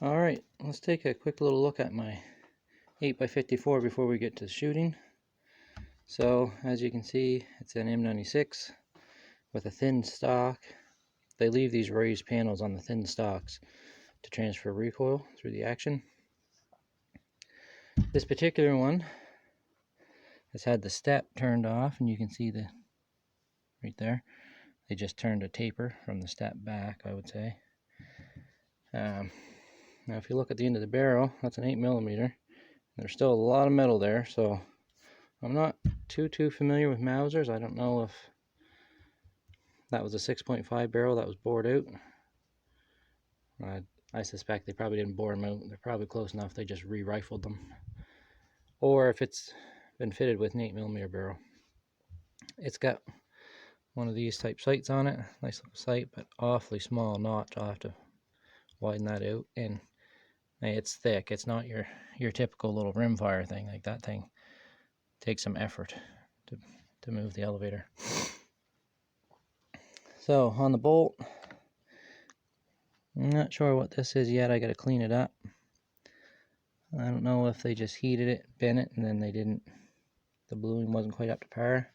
Alright, let's take a quick little look at my 8x54 before we get to the shooting. So, as you can see, it's an M96 with a thin stock. They leave these raised panels on the thin stocks to transfer recoil through the action. This particular one has had the step turned off, and you can see right there. They just turned a taper from the step back, I would say. Now if you look at the end of the barrel, that's an 8mm. There's still a lot of metal there, so I'm not too familiar with Mausers. I don't know if that was a 6.5 barrel that was bored out. I suspect they probably didn't bore them out. They're probably close enough they just re-rifled them. Or if it's been fitted with an 8mm barrel. It's got one of these type sights on it. Nice little sight, but awfully small notch. I'll have to widen that out. And it's thick. It's not your typical little rimfire thing. Like, that thing takes some effort to move the elevator. So on the bolt, I'm not sure what this is yet. I got to clean it up. I don't know if they just heated it, bent it, and then the bluing wasn't quite up to par.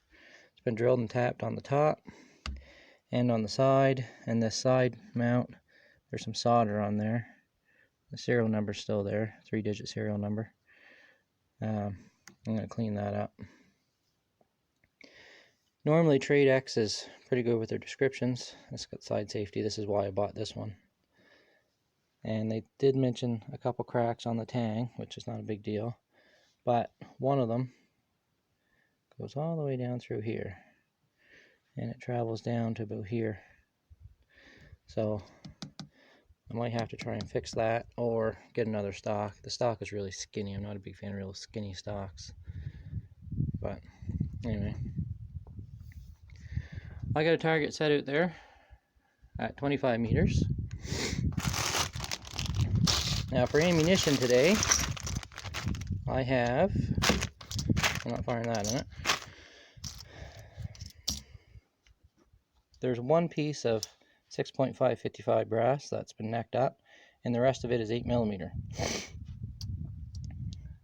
It's been drilled and tapped on the top and on the side, and this side mount, there's some solder on there. The serial number's still there, 3-digit serial number. I'm going to clean that up. Normally Trade X is pretty good with their descriptions. It's got side safety. This is why I bought this one. And they did mention a couple cracks on the tang, which is not a big deal. But one of them goes all the way down through here. And it travels down to about here. So I might have to try and fix that or get another stock. The stock is really skinny. I'm not a big fan of real skinny stocks. But anyway, I got a target set out there at 25 meters. Now for ammunition today, I have, I'm not firing that in it. There's one piece of 6.555 brass that's been necked up, and the rest of it is 8mm.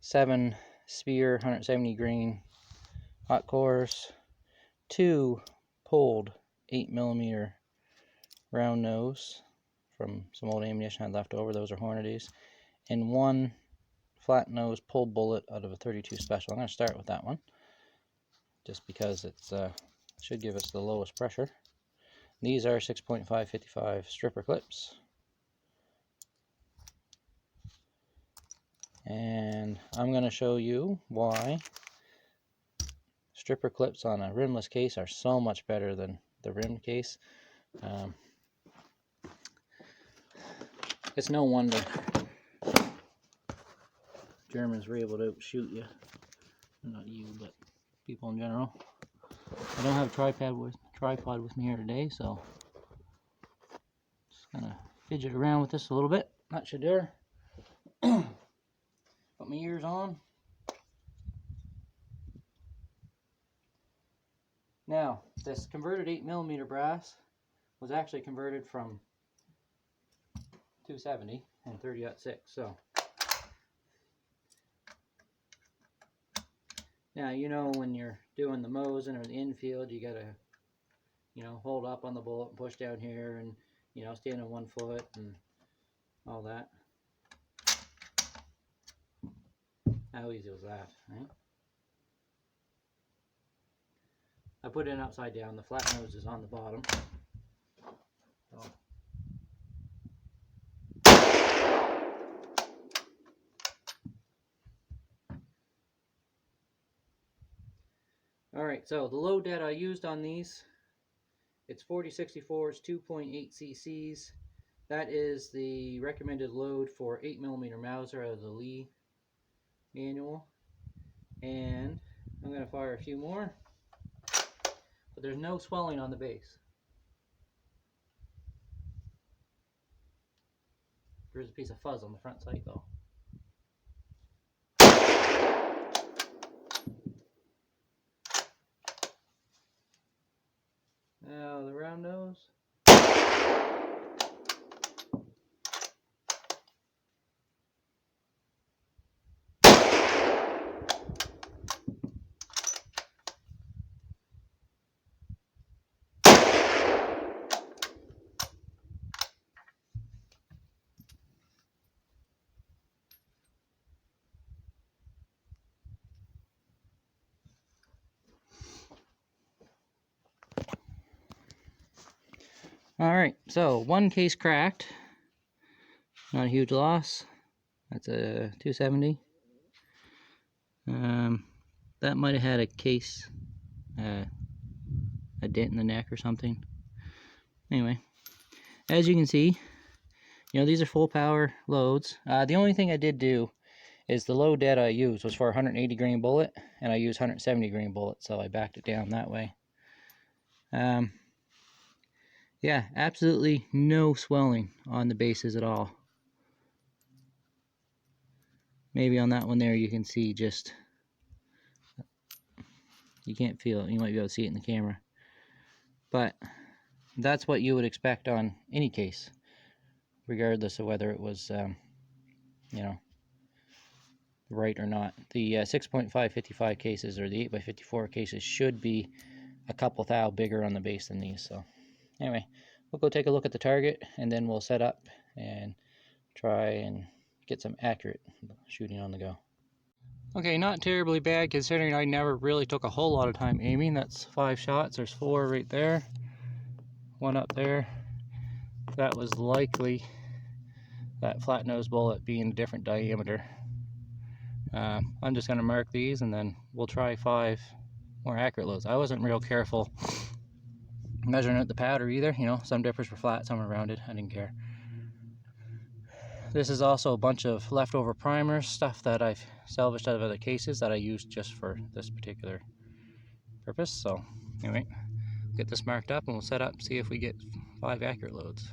7 Spear 170 grain hot cores, 2 pulled 8mm round nose from some old ammunition I had left over. Those are Hornady's, and 1 flat nose pulled bullet out of a 32 special. I'm going to start with that one just because it's should give us the lowest pressure. These are 6.555 stripper clips, and I'm going to show you why stripper clips on a rimless case are so much better than the rimmed case. It's no wonder Germans were able to outshoot you. Not you, but people in general. I don't have a tripod with me here today, so just gonna fidget around with this a little bit. That should do her. Put my ears on. Now, this converted 8mm brass was actually converted from 270 and 30-06. So now, you know, when you're doing the Mosin or the infield, you gotta, you know, hold up on the bullet and push down here, and, you know, stand on one foot and all that. How easy was that, right? I put it in upside down. The flat nose is on the bottom. So. Alright, so the load that I used on these, it's 4064's 2.8 cc's. That is the recommended load for 8mm Mauser out of the Lee manual. And I'm going to fire a few more, but there's no swelling on the base. There's a piece of fuzz on the front sight though. Now the round nose. Alright, so one case cracked. Not a huge loss. That's a 270. That might have had a case, a dent in the neck or something. Anyway, as you can see, these are full power loads. The only thing I did do is the load that I used was for a 180 grain bullet, and I used 170 grain bullet, so I backed it down that way. Yeah, absolutely no swelling on the bases at all. Maybe on that one there you can see just, you can't feel it, you might be able to see it in the camera. But that's what you would expect on any case, regardless of whether it was, right or not. The 6.555 cases, or the 8x54 cases, should be a couple thou bigger on the base than these. So anyway, we'll go take a look at the target, and then we'll set up and try and get some accurate shooting on the go. Okay, not terribly bad considering I never really took a whole lot of time aiming. That's 5 shots. There's 4 right there, 1 up there. That was likely that flat nose bullet being a different diameter. I'm just going to mark these, and then we'll try 5 more accurate loads. I wasn't real careful measuring out the powder either. Some dippers were flat, some were rounded. I didn't care. This is also a bunch of leftover primers, stuff that I've salvaged out of other cases that I used just for this particular purpose. So anyway, get this marked up and we'll set up, see if we get 5 accurate loads.